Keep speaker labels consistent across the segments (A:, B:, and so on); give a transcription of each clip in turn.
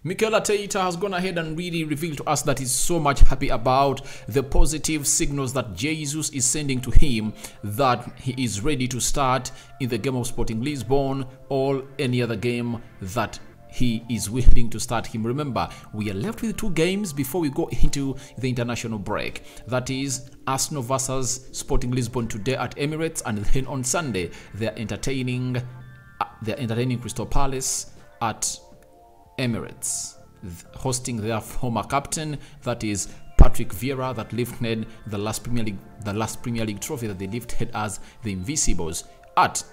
A: Mikel Arteta has gone ahead and really revealed to us that he's so much happy about the positive signals that Jesus is sending to him, that he is ready to start in the game of Sporting Lisbon or any other game that he is willing to start him. Remember, we are left with 2 games before we go into the international break. That is Arsenal versus Sporting Lisbon today at Emirates, and then on Sunday they're entertaining Crystal Palace at Emirates, hosting their former captain, that is Patrick Vieira, that lifted the last Premier League trophy that they lifted as the Invincibles at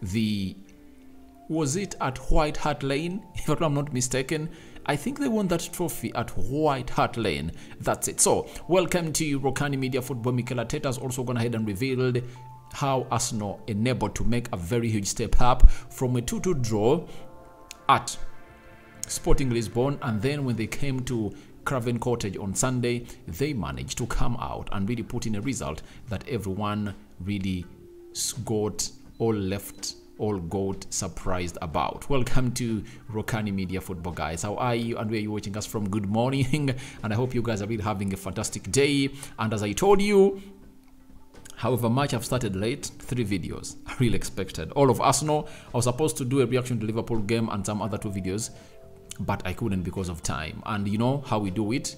A: the, was it at White Hart Lane, if I'm not mistaken? I think they won that trophy at White Hart Lane. That's it. So, welcome to Rokani Media Football. Mikel Arteta has also gone ahead and revealed how Arsenal enabled to make a very huge step up from a 2-2 draw at Sporting Lisbon, and then when they came to Craven Cottage on Sunday, they managed to come out and really put in a result that everyone really got surprised about. Welcome to Rokani Media Football, guys. How are you and where are you watching us from? Good morning, and I hope you guys are really having a fantastic day. And as I told you, however much I've started late, 3 videos I really expected. All of Arsenal, I was supposed to do a reaction to Liverpool game and some other 2 videos, but I couldn't because of time. And you know how we do it: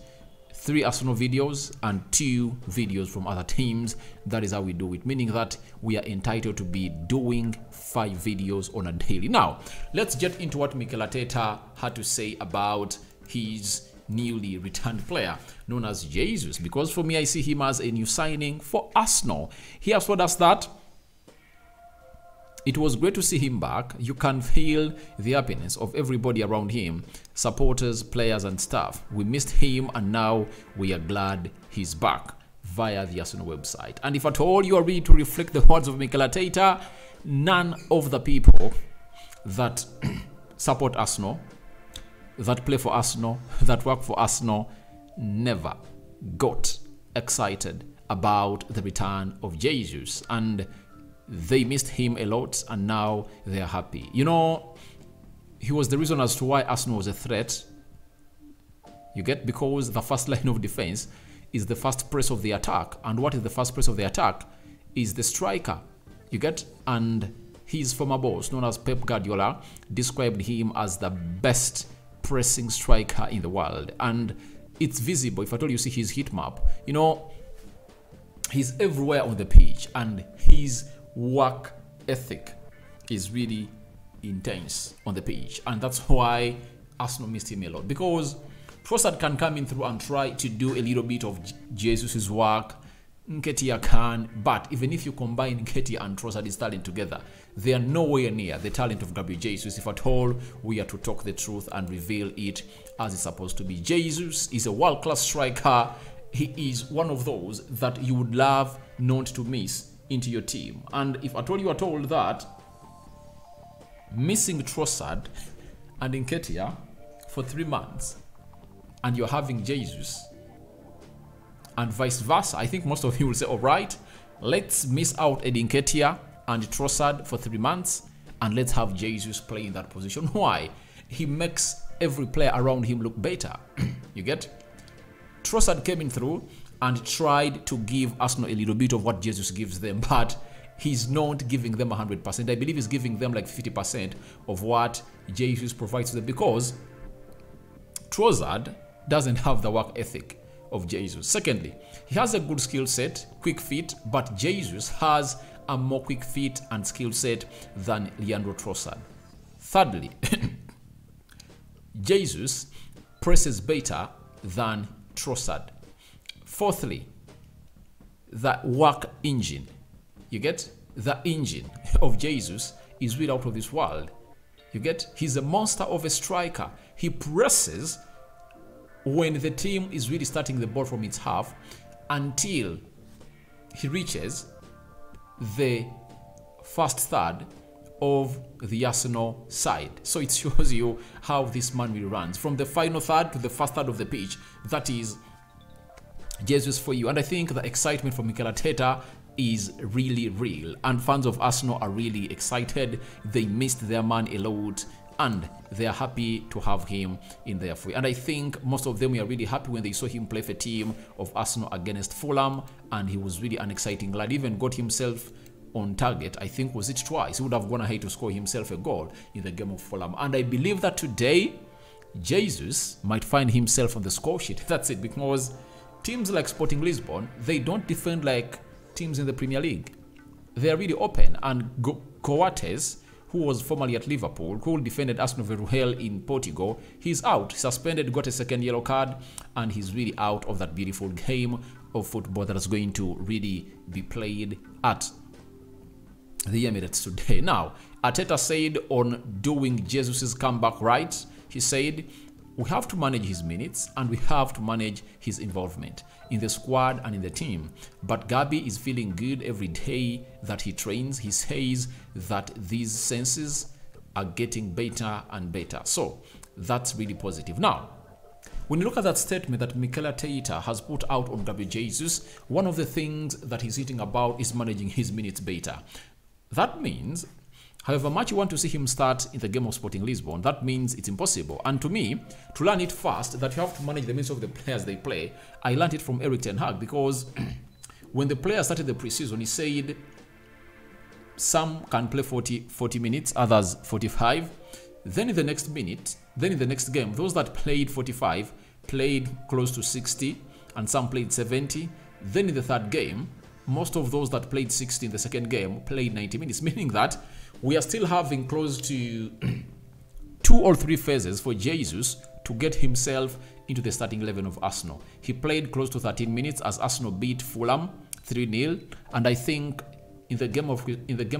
A: 3 Arsenal videos and 2 videos from other teams. That is how we do it, meaning that we are entitled to be doing 5 videos on a daily. Now, let's get into what Mikel Arteta had to say about his newly returned player known as Jesus, because for me, I see him as a new signing for Arsenal. He has told us that it was great to see him back. You can feel the happiness of everybody around him, supporters, players and staff. We missed him and now we are glad he's back, via the Arsenal website. And if at all you are ready to reflect the words of Mikel Arteta, none of the people that support Arsenal, that play for Arsenal, that work for Arsenal, never got excited about the return of Jesus. And they missed him a lot, and now they are happy. You know, he was the reason as to why Arsenal was a threat. You get? Because the first line of defense is the first press of the attack. And what is the first press of the attack? Is the striker. You get? And his former boss, known as Pep Guardiola, described him as the best pressing striker in the world. And it's visible. If I told you, see his heat map, you know, he's everywhere on the pitch, and his work ethic is really intense on the pitch. And that's why Arsenal missed him a lot, because Trossard can come in through and try to do a little bit of Jesus' work. Nketiah can, but even if you combine Nketiah and Trossard's talent together, they are nowhere near the talent of Gabriel Jesus. If at all we are to talk the truth and reveal it as it's supposed to be. Jesus is a world-class striker. He is one of those that you would love not to miss into your team. And if at all you are told that missing Trossard and Nketiah for 3 months and you're having Jesus and vice versa, I think most of you will say, all right, let's miss out Eddie Nketiah and Trossard for 3 months and let's have Jesus play in that position. Why? He makes every player around him look better. You get? Trossard came in through and tried to give Arsenal a little bit of what Jesus gives them, but he's not giving them 100%. I believe he's giving them like 50% of what Jesus provides to them, because Trossard doesn't have the work ethic of Jesus. Secondly, he has a good skill set, quick feet, but Jesus has a more quick feet and skill set than Leandro Trossard. Thirdly, Jesus presses better than Trossard. Fourthly, the work engine. You get? The engine of Jesus is really out of this world. You get? He's a monster of a striker. He presses when the team is really starting the ball from its half until he reaches the first third of the Arsenal side. So it shows you how this man really runs. From the final third to the first third of the pitch, that is Jesus for you. And I think the excitement for Mikel Arteta is really real, and fans of Arsenal are really excited. They missed their man a lot, and they are happy to have him in their free. And I think most of them were really happy when they saw him play for a team of Arsenal against Fulham, and he was really an exciting lad. He even got himself on target, I think, was it twice? He would have gone ahead to score himself a goal in the game of Fulham. And I believe that today, Jesus might find himself on the score sheet. That's it, because teams like Sporting Lisbon, they don't defend like teams in the Premier League. They are really open. And Coates, who was formerly at Liverpool, who defended Arsenal very well in Portugal, he's out, suspended, got a second yellow card, and he's really out of that beautiful game of football that is going to really be played at the Emirates today. Now, Arteta said on doing Jesus' comeback right, he said, we have to manage his minutes and we have to manage his involvement in the squad and in the team. But Gabi is feeling good every day that he trains. He says that these senses are getting better and better. So that's really positive. Now, when you look at that statement that Mikel Arteta has put out on Gabi Jesus, one of the things that he's hitting about is managing his minutes better. That means, however much you want to see him start in the game of Sporting Lisbon, that means it's impossible. And to me, to learn it fast, that you have to manage the minutes of the players they play, I learned it from Erik ten Hag, because when the players started the preseason, he said some can play 40 minutes, others 45. Then in the next game, those that played 45 played close to 60, and some played 70. Then in the third game, most of those that played 60 in the second game played 90 minutes, meaning that we are still having close to 2 or 3 phases for Jesus to get himself into the starting 11 of Arsenal. He played close to 13 minutes as Arsenal beat Fulham 3-0, and I think in the game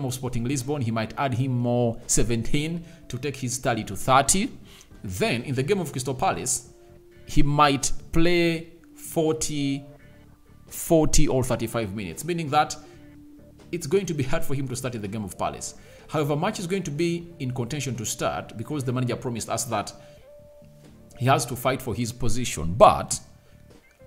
A: of Sporting Lisbon, he might add him more 17 to take his tally to 30. Then in the game of Crystal Palace, he might play 40 or 35 minutes, meaning that it's going to be hard for him to start in the game of Palace. However much is going to be in contention to start, because the manager promised us that he has to fight for his position. But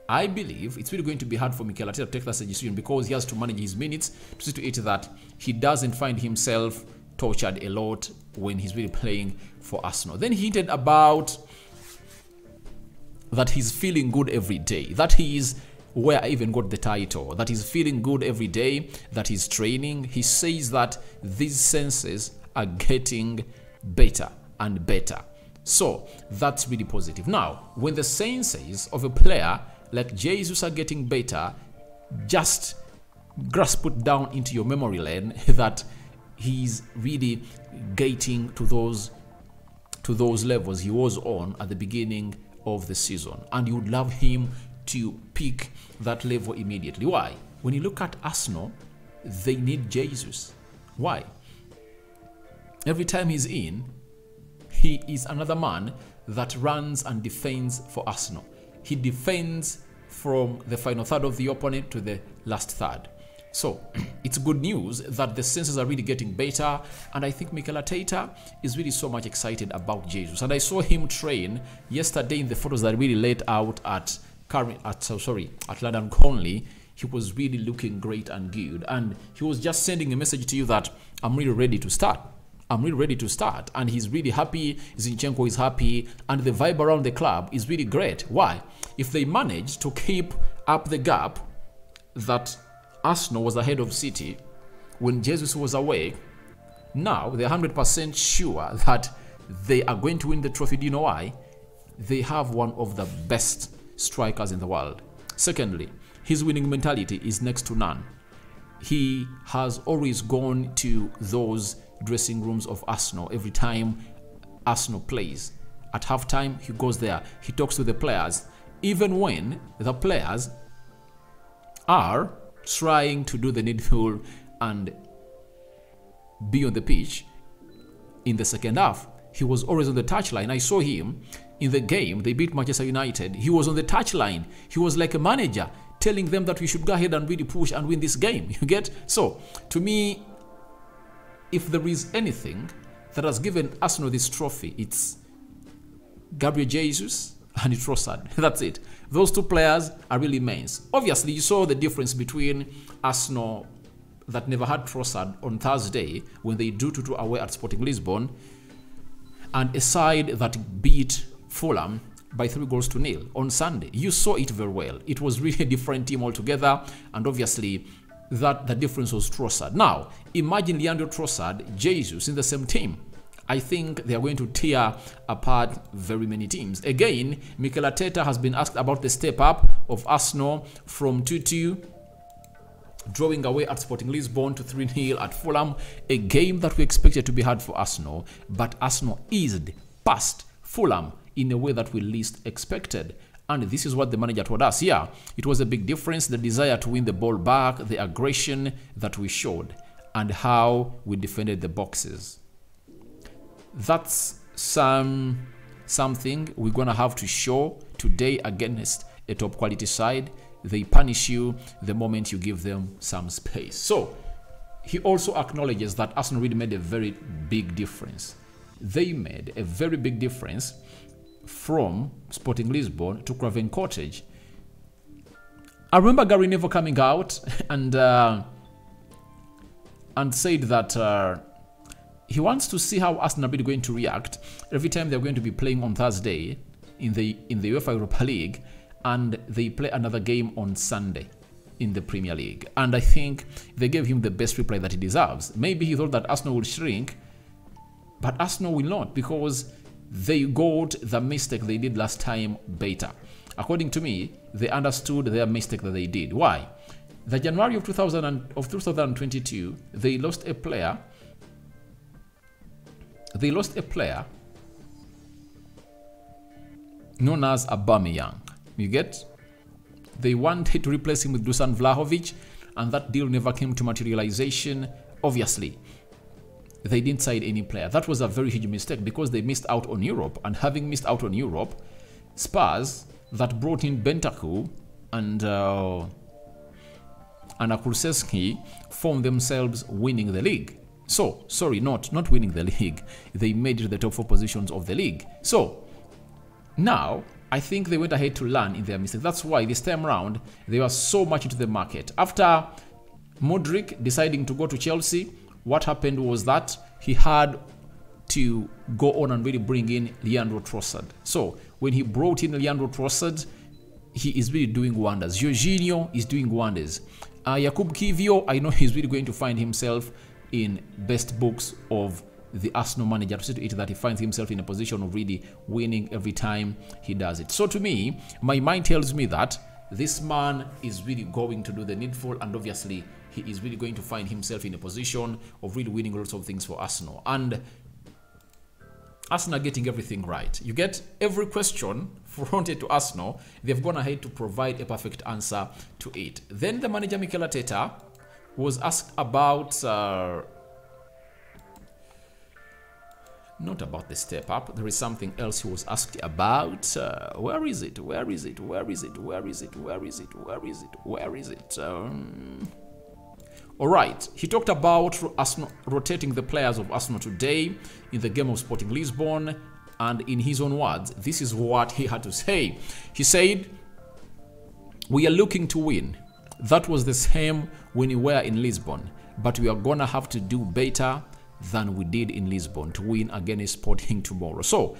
A: I believe it's really going to be hard for Mikel Arteta to take that decision, because he has to manage his minutes to see to it that he doesn't find himself tortured a lot when he's really playing for Arsenal. Then he hinted about that he's feeling good every day, that he is where I even got the title, that he's feeling good every day, that he's training. He says that these senses are getting better and better. So that's really positive. Now, when the senses of a player like Jesus are getting better, just grasp it down into your memory lane that he's really getting to those levels he was on at the beginning of the season, and you would love him to pick that level immediately. Why? When you look at Arsenal, they need Jesus. Why? Every time he's in, he is another man that runs and defends for Arsenal. He defends from the final third of the opponent to the last third. So it's good news that the senses are really getting better, and I think Mikel Arteta is really so much excited about Jesus. And I saw him train yesterday in the photos that really laid out at London Conley. He was really looking great and good, and he was just sending a message to you that I'm really ready to start. I'm really ready to start, and he's really happy. Zinchenko is happy, and the vibe around the club is really great. Why? If they manage to keep up the gap that Arsenal was ahead of City when Jesus was away, now they're 100% sure that they are going to win the trophy. Do you know why? They have one of the best strikers in the world. Secondly, his winning mentality is next to none. He has always gone to those dressing rooms of Arsenal every time Arsenal plays. At halftime, he goes there. He talks to the players, even when the players are trying to do the needful and be on the pitch. In the second half, he was always on the touchline. I saw him in the game. They beat Manchester United. He was on the touchline. He was like a manager telling them that we should go ahead and really push and win this game. You get? So, to me, if there is anything that has given Arsenal this trophy, it's Gabriel Jesus and Trossard. That's it. Those two players are really immense. Obviously, you saw the difference between Arsenal that never had Trossard on Thursday when they drew 2-2 away at Sporting Lisbon, and a side that beat Fulham by 3-0 on Sunday. You saw it very well. It was really a different team altogether, and obviously that the difference was Trossard. Now, imagine Leandro Trossard, Jesus in the same team. I think they are going to tear apart very many teams. Again, Mikel Arteta has been asked about the step up of Arsenal from 2-2, drawing away at Sporting Lisbon, to 3-0 at Fulham, a game that we expected to be hard for Arsenal, but Arsenal eased past Fulham in a way that we least expected. And this is what the manager told us. Yeah, it was a big difference, the desire to win the ball back, the aggression that we showed, and how we defended the boxes. That's something we're going to have to show today against a top quality side. They punish you the moment you give them some space. So he also acknowledges that Arsenal really made a very big difference. They made a very big difference from Sporting Lisbon to Craven Cottage. I remember Gary Neville coming out and said that he wants to see how Arsenal are going to react every time they're going to be playing on Thursday in the UEFA Europa League, and they play another game on Sunday in the Premier League. And I think they gave him the best reply that he deserves. Maybe he thought that Arsenal would shrink, but Arsenal will not, because they got the mistake they did last time better. According to me, they understood their mistake that they did. Why? The January of 2022, they lost a player. They lost a player known as Aubameyang. You get? They wanted to replace him with Dusan Vlahovic, and that deal never came to materialization. Obviously, they didn't sign any player. That was a very huge mistake because they missed out on Europe. And having missed out on Europe, Spurs that brought in Bentancur and Kulusevski found themselves winning the league. So, sorry, not winning the league. They made it to the top 4 positions of the league. So, now, I think they went ahead to learn in their mistake. That's why this time around, they were so much into the market. After Modric deciding to go to Chelsea, what happened was that he had to go on and really bring in Leandro Trossard. So, when he brought in Leandro Trossard, he is really doing wonders. Jorginho is doing wonders. Jakub Kiwior, I know he's really going to find himself in best books of the Arsenal manager, to see to it that he finds himself in a position of really winning every time he does it. So to me, my mind tells me that this man is really going to do the needful, and obviously he is really going to find himself in a position of really winning lots of things for Arsenal. And Arsenal getting everything right. You get every question fronted to Arsenal, they've gone ahead to provide a perfect answer to it. Then the manager Mikel Arteta was asked about not about the step up. There is something else he was asked about. Where is it? Where is it? Where is it? Where is it? Where is it? Where is it? Where is it? All right. He talked about Arsenal rotating the players of Arsenal today in the game of Sporting Lisbon, and in his own words, this is what he had to say. He said, "We are looking to win. That was the same when we were in Lisbon, but we are gonna have to do better than we did in Lisbon to win against Sporting tomorrow." So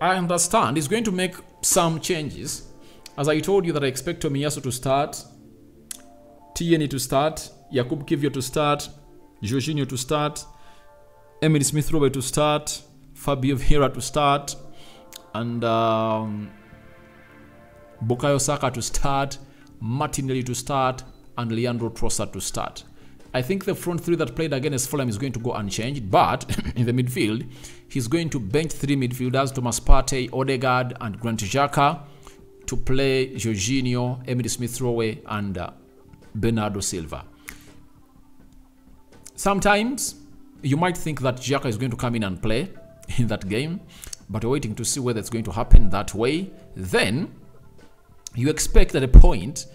A: I understand he's going to make some changes. As I told you that I expect Tomiyasu to start, Tierney to start, Jakub Kiwior to start, Jorginho to start, Emile Smith-Rowe to start, Fabio Vieira to start, and Bukayo Saka to start, Martinelli to start, and Leandro Trossard to start. I think the front three that played against Fulham is going to go unchanged, but in the midfield, he's going to bench 3 midfielders, Thomas Partey, Odegaard, and Granit Xhaka, to play Jorginho, Emile Smith-Rowe, and Bernardo Silva. Sometimes you might think that Xhaka is going to come in and play in that game, but we're waiting to see whether it's going to happen that way. Then you expect at a point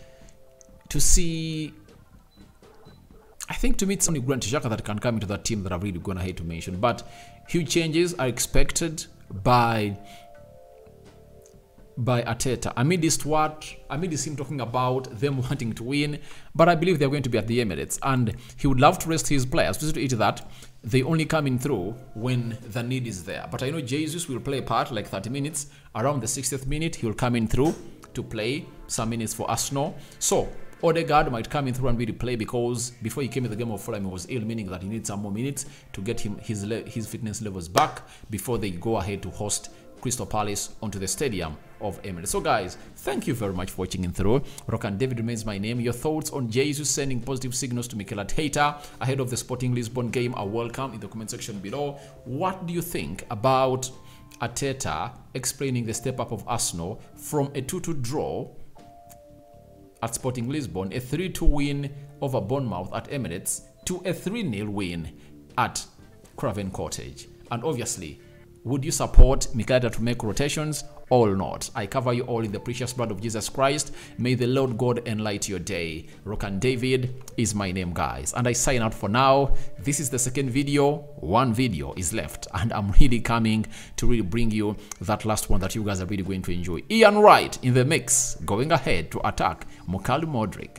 A: to see, I think to me it's only Granit Xhaka that can come into that team that I've really gone ahead to mention, but huge changes are expected by by Arteta amidst him talking about them wanting to win, but I believe they're going to be at the Emirates, and he would love to rest his players. To it that they only come in through when the need is there. But I know Jesus will play a part like 30 minutes. Around the 60th minute, he will come in through to play some minutes for Arsenal. So Odegaard might come in through and really play, because before he came in the game of Fulham, he was ill, meaning that he needs some more minutes to get him his fitness levels back before they go ahead to host Crystal Palace onto the stadium of Emirates. So guys, thank you very much for watching in through. Rokani David remains my name. Your thoughts on Jesus sending positive signals to Mikel Arteta ahead of the Sporting Lisbon game are welcome in the comment section below. What do you think about Arteta explaining the step up of Arsenal from a 2-2 draw at Sporting Lisbon, a 3-2 win over Bournemouth at Emirates, to a 3-0 win at Craven Cottage? And obviously, would you support Mikel Arteta to make rotations or not? I cover you all in the precious blood of Jesus Christ. May the Lord God enlighten your day. Rokani David is my name, guys. And I sign out for now. This is the second video. One video is left. And I'm really coming to really bring you that last one that you guys are really going to enjoy. Ian Wright in the mix, going ahead to attack Mokali Modric.